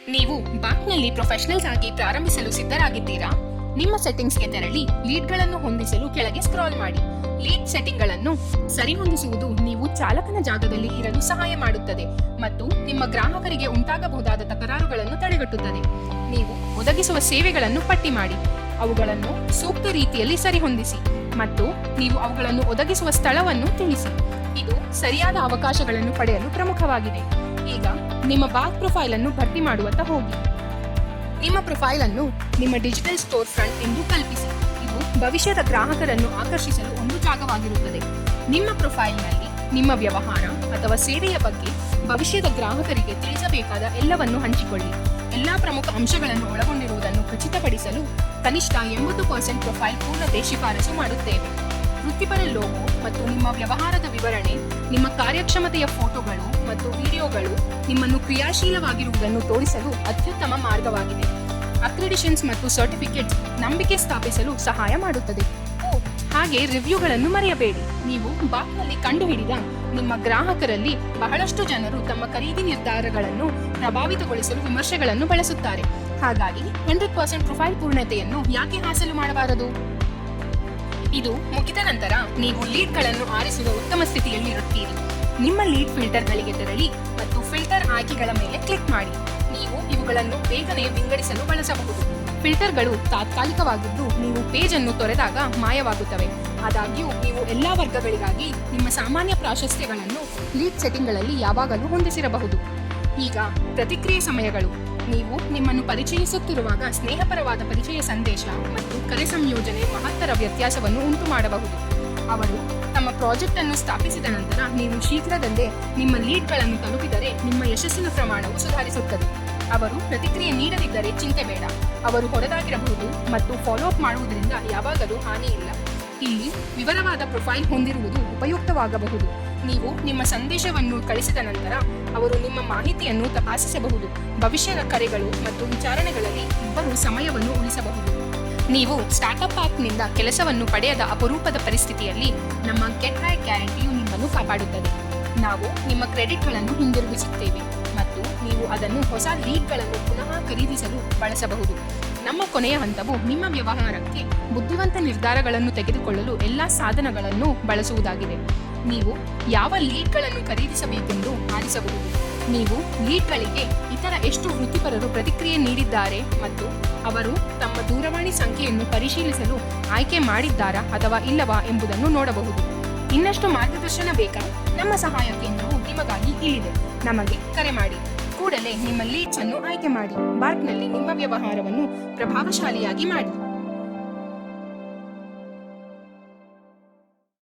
ನೀವು ಬಾಕ್ನಲ್ಲಿ ಪ್ರೊಫೆಷನಲ್ಸ್ ಆಗಿ ಪ್ರಾರಂಭಿಸಲು ಸಿದ್ಧರಾಗಿದ್ದೀರಾ? ನಿಮ್ಮ ಸೆಟ್ಟಿಂಗ್ಸ್ಗೆ ತೆರಳಿ ಲೀಡ್ಗಳನ್ನು ಹೊಂದಿಸಲು ಕೆಳಗೆ ಸ್ಕ್ರಾಲ್ ಮಾಡಿ. ಲೀಡ್ ಸೆಟ್ಟಿಂಗ್ಗಳನ್ನು ಸರಿಹೊಂದಿಸುವುದು ನೀವು ಚಾಲಕನ ಜಾಗದಲ್ಲಿ ಇರಲು ಸಹಾಯ ಮಾಡುತ್ತದೆ ಮತ್ತು ನಿಮ್ಮ ಗ್ರಾಹಕರಿಗೆ ಉಂಟಾಗಬಹುದಾದ ತಕರಾರುಗಳನ್ನು ತಡೆಗಟ್ಟುತ್ತದೆ. ನೀವು ಒದಗಿಸುವ ಸೇವೆಗಳನ್ನು ಪಟ್ಟಿ ಮಾಡಿ, ಅವುಗಳನ್ನು ಸೂಕ್ತ ರೀತಿಯಲ್ಲಿ ಸರಿಹೊಂದಿಸಿ ಮತ್ತು ನೀವು ಅವುಗಳನ್ನು ಒದಗಿಸುವ ಸ್ಥಳವನ್ನು ತಿಳಿಸಿ. ಇದು ಸರಿಯಾದ ಅವಕಾಶಗಳನ್ನು ಪಡೆಯಲು ಪ್ರಮುಖವಾಗಿದೆ. ಈಗ ನಿಮ್ಮ ಬಾತ್ ಪ್ರೊಫೈಲ್ ಅನ್ನು ಭರ್ತಿ ಮಾಡುವತ್ತ ಹೋಗಿ. ನಿಮ್ಮ ಪ್ರೊಫೈಲ್ ಅನ್ನು ನಿಮ್ಮ ಡಿಜಿಟಲ್ ಸ್ಟೋರ್ ಫ್ರಂಟ್ ಎಂದು ಕಲ್ಪಿಸಿ. ಇದು ಭವಿಷ್ಯದ ಗ್ರಾಹಕರನ್ನು ಆಕರ್ಷಿಸಲು ಒಂದು ಜಾಗವಾಗಿರುತ್ತದೆ. ನಿಮ್ಮ ಪ್ರೊಫೈಲ್ನಲ್ಲಿ ನಿಮ್ಮ ವ್ಯವಹಾರ ಅಥವಾ ಸೇವೆಯ ಬಗ್ಗೆ ಭವಿಷ್ಯದ ಗ್ರಾಹಕರಿಗೆ ತಿಳಿಸಬೇಕಾದ ಎಲ್ಲವನ್ನು ಹಂಚಿಕೊಳ್ಳಿ. ಎಲ್ಲಾ ಪ್ರಮುಖ ಅಂಶಗಳನ್ನು ಒಳಗೊಂಡಿರುವುದನ್ನು ಖಚಿತಪಡಿಸಲು ಕನಿಷ್ಠ 80% ಪ್ರೊಫೈಲ್ ಪೂರ್ಣತೆ ಶಿಫಾರಸು ಮಾಡುತ್ತೇವೆ. ವೃತ್ತಿಪರ ಲೋಗೋ ಮತ್ತು ನಿಮ್ಮ ವ್ಯವಹಾರದ ವಿವರಣೆ, ನಿಮ್ಮ ಕಾರ್ಯಕ್ಷಮತೆಯ ಫೋಟೋಗಳು ಮತ್ತು ವಿಡಿಯೋಗಳು ನಿಮ್ಮನ್ನು ಕ್ರಿಯಾಶೀಲವಾಗಿರುವುದನ್ನು ತೋರಿಸಲು ಅತ್ಯುತ್ತಮ ಮಾರ್ಗವಾಗಿದೆ. ಅಕ್ರಿಡಿಷನ್ಸ್ ಮತ್ತು ಸರ್ಟಿಫಿಕೇಟ್ಸ್ ನಂಬಿಕೆ ಸ್ಥಾಪಿಸಲು ಸಹಾಯ ಮಾಡುತ್ತದೆ. ಹಾಗೆ ರಿವ್ಯೂಗಳನ್ನು ಮರೆಯಬೇಡಿ. ನೀವು ಬಾಕ್ನಲ್ಲಿ ಕಂಡುಹಿಡಿದ ನಿಮ್ಮ ಗ್ರಾಹಕರಲ್ಲಿ ಬಹಳಷ್ಟು ಜನರು ತಮ್ಮ ಖರೀದಿ ನಿರ್ಧಾರಗಳನ್ನು ಪ್ರಭಾವಿತಗೊಳಿಸಲು ವಿಮರ್ಶೆಗಳನ್ನು ಬಳಸುತ್ತಾರೆ. ಹಾಗಾಗಿ 100% ಪ್ರೊಫೈಲ್ ಪೂರ್ಣತೆಯನ್ನು ಯಾಕೆ ಹಾಸಲು ಮಾಡಬಾರದು? ಇದು ಮುಗಿದ ನಂತರ ನೀವು ಲೀಡ್ಗಳನ್ನು ಆರಿಸುವ ಉತ್ತಮ ಸ್ಥಿತಿಯಲ್ಲಿರುತ್ತೀರಿ. ನಿಮ್ಮ ಲೀಡ್ ಫಿಲ್ಟರ್ಗಳಿಗೆ ತೆರಳಿ ಮತ್ತು ಫಿಲ್ಟರ್ ಆಯ್ಕೆಗಳ ಮೇಲೆ ಕ್ಲಿಕ್ ಮಾಡಿ. ನೀವು ಇವುಗಳನ್ನು ಬೇಗನೆ ವಿಂಗಡಿಸಲು ಬಳಸಬಹುದು. ಫಿಲ್ಟರ್ಗಳು ತಾತ್ಕಾಲಿಕವಾಗಿದ್ದು ನೀವು ಪೇಜ್ ಅನ್ನು ತೊರೆದಾಗ ಮಾಯವಾಗುತ್ತವೆ. ಆದಾಗ್ಯೂ ನೀವು ಎಲ್ಲಾ ವರ್ಗಗಳಿಗಾಗಿ ನಿಮ್ಮ ಸಾಮಾನ್ಯ ಪ್ರಾಶಸ್ತ್ಯಗಳನ್ನು ಲೀಡ್ ಸೆಟ್ಟಿಂಗ್ಗಳಲ್ಲಿ ಯಾವಾಗಲೂ ಹೊಂದಿಸಿರಬಹುದು. ಈಗ ಪ್ರತಿಕ್ರಿಯೆ ಸಮಯಗಳು. ನೀವು ನಿಮ್ಮನ್ನು ಪರಿಚಯಿಸುತ್ತಿರುವಾಗ ಸ್ನೇಹಪರವಾದ ಪರಿಚಯ ಸಂದೇಶ ಮತ್ತು ಕರೆ ಸಂಯೋಜನೆ ಮಹತ್ತರ ವ್ಯತ್ಯಾಸವನ್ನು ಉಂಟು ಮಾಡಬಹುದು. ಅವರು ತಮ್ಮ ಪ್ರಾಜೆಕ್ಟ್ ಅನ್ನು ಸ್ಥಾಪಿಸಿದ ನಂತರ ನೀವು ಶೀಘ್ರದಲ್ಲೇ ನಿಮ್ಮ ಲೀಡ್ಗಳನ್ನು ತಲುಪಿದರೆ ನಿಮ್ಮ ಯಶಸ್ಸಿನ ಪ್ರಮಾಣವು ಸುಧಾರಿಸುತ್ತದೆ. ಅವರು ಪ್ರತಿಕ್ರಿಯೆ ನೀಡದಿದ್ದರೆ ಚಿಂತೆ ಬೇಡ. ಅವರು ಹೊರದಾಗಿರಬಹುದು ಮತ್ತು ಫಾಲೋ ಅಪ್ ಮಾಡುವುದರಿಂದ ಯಾವಾಗಲೂ ಹಾನಿ ಇಲ್ಲ. ಇಲ್ಲಿ ವಿವರವಾದ ಪ್ರೊಫೈಲ್ ಹೊಂದಿರುವುದು ಉಪಯುಕ್ತವಾಗಬಹುದು. ನೀವು ನಿಮ್ಮ ಸಂದೇಶವನ್ನು ಕಳಿಸಿದ ನಂತರ ಅವರು ನಿಮ್ಮ ಮಾಹಿತಿಯನ್ನು ತಪಾಸಿಸಬಹುದು. ಭವಿಷ್ಯದ ಕರೆಗಳು ಮತ್ತು ವಿಚಾರಣೆಗಳಲ್ಲಿ ಇಬ್ಬರು ಸಮಯವನ್ನು ಉಳಿಸಬಹುದು. ನೀವು ಸ್ಟಾರ್ಟ್ಅಪ್ ಪ್ಯಾಕ್ನಿಂದ ಕೆಲಸವನ್ನು ಪಡೆಯದ ಅಪರೂಪದ ಪರಿಸ್ಥಿತಿಯಲ್ಲಿ ನಮ್ಮ ಗೆಟ್ ಹೈರ್ ಗ್ಯಾರಂಟಿಯು ನಿಮ್ಮನ್ನು ಕಾಪಾಡುತ್ತದೆ. ನಾವು ನಿಮ್ಮ ಕ್ರೆಡಿಟ್ಗಳನ್ನು ಹಿಂದಿರುಗಿಸುತ್ತೇವೆ ಮತ್ತು ನೀವು ಅದನ್ನು ಹೊಸ ಲೀಡ್ಗಳನ್ನು ಪುನಃ ಖರೀದಿಸಲು ಬಳಸಬಹುದು. ನಮ್ಮ ಕೊನೆಯ ಹಂತವು ನಿಮ್ಮ ವ್ಯವಹಾರಕ್ಕೆ ಬುದ್ಧಿವಂತ ನಿರ್ಧಾರಗಳನ್ನು ತೆಗೆದುಕೊಳ್ಳಲು ಎಲ್ಲಾ ಸಾಧನಗಳನ್ನು ಬಳಸುವುದಾಗಿದೆ. ನೀವು ಯಾವ ಲೀಡ್ಗಳನ್ನು ಖರೀದಿಸಬೇಕೆಂದು ಆರಿಸಬಹುದು. ನೀವು ಲೀಡ್ಗಳಿಗೆ ಇತರ ಎಷ್ಟು ವೃತ್ತಿಪರರು ಪ್ರತಿಕ್ರಿಯೆ ನೀಡಿದ್ದಾರೆ ಮತ್ತು ಅವರು ತಮ್ಮ ದೂರವಾಣಿ ಸಂಖ್ಯೆಯನ್ನು ಪರಿಶೀಲಿಸಲು ಆಯ್ಕೆ ಮಾಡಿದ್ದಾರಾ ಅಥವಾ ಇಲ್ಲವಾ ಎಂಬುದನ್ನು ನೋಡಬಹುದು. ಇನ್ನಷ್ಟು ಮಾರ್ಗದರ್ಶನ ಬೇಕಾ? ನಮ್ಮ ಸಹಾಯ ಕೇಂದ್ರವು ನಿಮಗಾಗಿ ಇಲ್ಲಿದೆ. ನಮಗೆ ಕರೆ ಮಾಡಿ. ಕೂಡಲೇ ನಿಮ್ಮ ಲೀಡ್ಸ್ ಅನ್ನು ಆಯ್ಕೆ ಮಾಡಿ. ಬಾರ್ಕ್ನಲ್ಲಿ ನಿಮ್ಮ ವ್ಯವಹಾರವನ್ನು ಪ್ರಭಾವಶಾಲಿಯಾಗಿ ಮಾಡಿ.